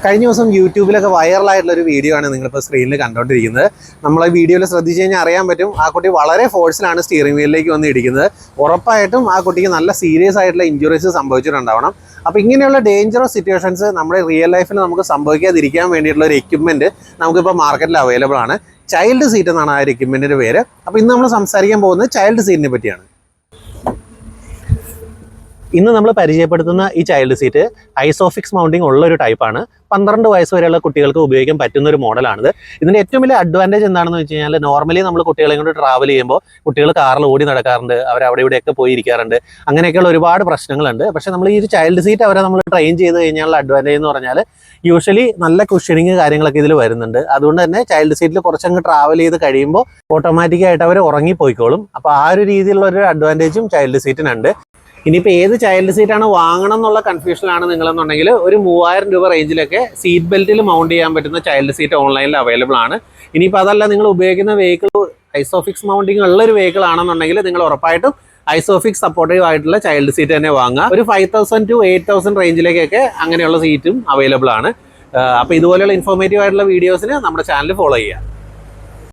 കഴിഞ്ഞ ദിവസം യൂട്യൂബിലൊക്കെ വൈറലായിട്ടുള്ളൊരു വീഡിയോ ആണ് നിങ്ങളിപ്പോൾ സ്ക്രീനിൽ കണ്ടുകൊണ്ടിരിക്കുന്നത്. നമ്മൾ ആ വീഡിയോയിൽ ശ്രദ്ധിച്ച് കഴിഞ്ഞാൽ അറിയാൻ പറ്റും ആ കുട്ടി വളരെ ഫോഴ്സിലാണ് സ്റ്റിയറിംഗ് വീലിലേക്ക് വന്ന് ഇടിക്കുന്നത്. ഉറപ്പായിട്ടും ആ കുട്ടിക്ക് നല്ല സീരിയസ് ആയിട്ടുള്ള ഇഞ്ചുറീസ് സംഭവിച്ചിട്ടുണ്ടാവണം. അപ്പോൾ ഇങ്ങനെയുള്ള ഡേഞ്ചറസ് സിറ്റുവേഷൻസ് നമ്മുടെ റിയൽ ലൈഫിൽ നമുക്ക് സംഭവിക്കാതിരിക്കാൻ വേണ്ടിയിട്ടുള്ള ഒരു എക്യുപ്മെൻറ്റ് നമുക്കിപ്പോൾ മാർക്കറ്റിൽ അവൈലബിൾ ആണ്. ചൈൽഡ് സീറ്റ് എന്നാണ് ആ ഒരു എക്യുപ്മെൻറ്റിൻ്റെ പേര്. അപ്പോൾ ഇന്ന് നമ്മൾ സംസാരിക്കാൻ പോകുന്നത് ചൈൽഡ് സീറ്റിനെ പറ്റിയാണ്. ഇന്ന് നമ്മൾ പരിചയപ്പെടുത്തുന്ന ഈ ചൈൽഡ് സീറ്റ് ഐസോഫിക്സ് മൗണ്ടിങ് ഉള്ളൊരു ടൈപ്പാണ്. 12 വയസ്സ് വരെയുള്ള കുട്ടികൾക്ക് ഉപയോഗിക്കാൻ പറ്റുന്ന ഒരു മോഡലാണിത്. ഇതിൻ്റെ ഏറ്റവും വലിയ അഡ്വാൻറ്റേജ് എന്താണെന്ന് വെച്ച് കഴിഞ്ഞാൽ, നോർമലി നമ്മൾ കുട്ടികളെ കൊണ്ട് ട്രാവൽ ചെയ്യുമ്പോൾ കുട്ടികൾ കാറിൽ ഓടി നടക്കാറുണ്ട്, അവർ അവിടെ ഇവിടെയൊക്കെ പോയി ഇരിക്കാറുണ്ട്, അങ്ങനെയൊക്കെയുള്ള ഒരുപാട് പ്രശ്നങ്ങളുണ്ട്. പക്ഷേ നമ്മൾ ഈ ഒരു ചൈൽഡ് സീറ്റ് അവരെ നമ്മൾ ട്രെയിൻ ചെയ്ത് കഴിഞ്ഞാലുള്ള അഡ്വാൻറ്റേജ് എന്ന് പറഞ്ഞാൽ യൂഷ്വലി നല്ല കുഷനിങ് കാര്യങ്ങളൊക്കെ ഇതിൽ വരുന്നുണ്ട്. അതുകൊണ്ട് തന്നെ ചൈൽഡ് സീറ്റിൽ കുറച്ചങ്ങ് ട്രാവൽ ചെയ്ത് കഴിയുമ്പോൾ ഓട്ടോമാറ്റിക്കായിട്ട് അവർ ഉറങ്ങിപ്പോയിക്കോളും. അപ്പോൾ ആ ഒരു രീതിയിലുള്ള ഒരു അഡ്വാൻറ്റേജും ചൈൽഡ് സീറ്റിനുണ്ട്. ഇനിയിപ്പോൾ ഏത് ചൈൽഡ് സീറ്റാണ് വാങ്ങണം എന്നുള്ള കൺഫ്യൂഷനിലാണ് നിങ്ങളെന്നുണ്ടെങ്കിൽ, ഒരു 3000 രൂപ റേഞ്ചിലൊക്കെ സീറ്റ് ബെൽറ്റിൽ മൗണ്ട് ചെയ്യാൻ പറ്റുന്ന ചൈൽഡ് സീറ്റ് ഓൺലൈനിൽ അവൈലബിൾ ആണ്. ഇനിയിപ്പോൾ അതല്ല, നിങ്ങൾ ഉപയോഗിക്കുന്ന വെഹിക്കിൾ ഐസോഫിക്സ് മൗണ്ടിങ് ഉള്ളൊരു വെഹിക്കിൾ ആണെന്നുണ്ടെങ്കിൽ നിങ്ങൾ ഉറപ്പായിട്ടും ഐസോഫിക്സ് സപ്പോർട്ടീവ് ആയിട്ടുള്ള ചൈൽഡ് സീറ്റ് തന്നെ വാങ്ങുക. ഒരു 5000 to 8000 റേഞ്ചിലേക്കൊക്കെ അങ്ങനെയുള്ള സീറ്റും അവൈലബിൾ ആണ്. അപ്പോൾ ഇതുപോലെയുള്ള ഇൻഫോർമേറ്റീവ് ആയിട്ടുള്ള വീഡിയോസിന് നമ്മുടെ ചാനൽ ഫോളോ ചെയ്യുക.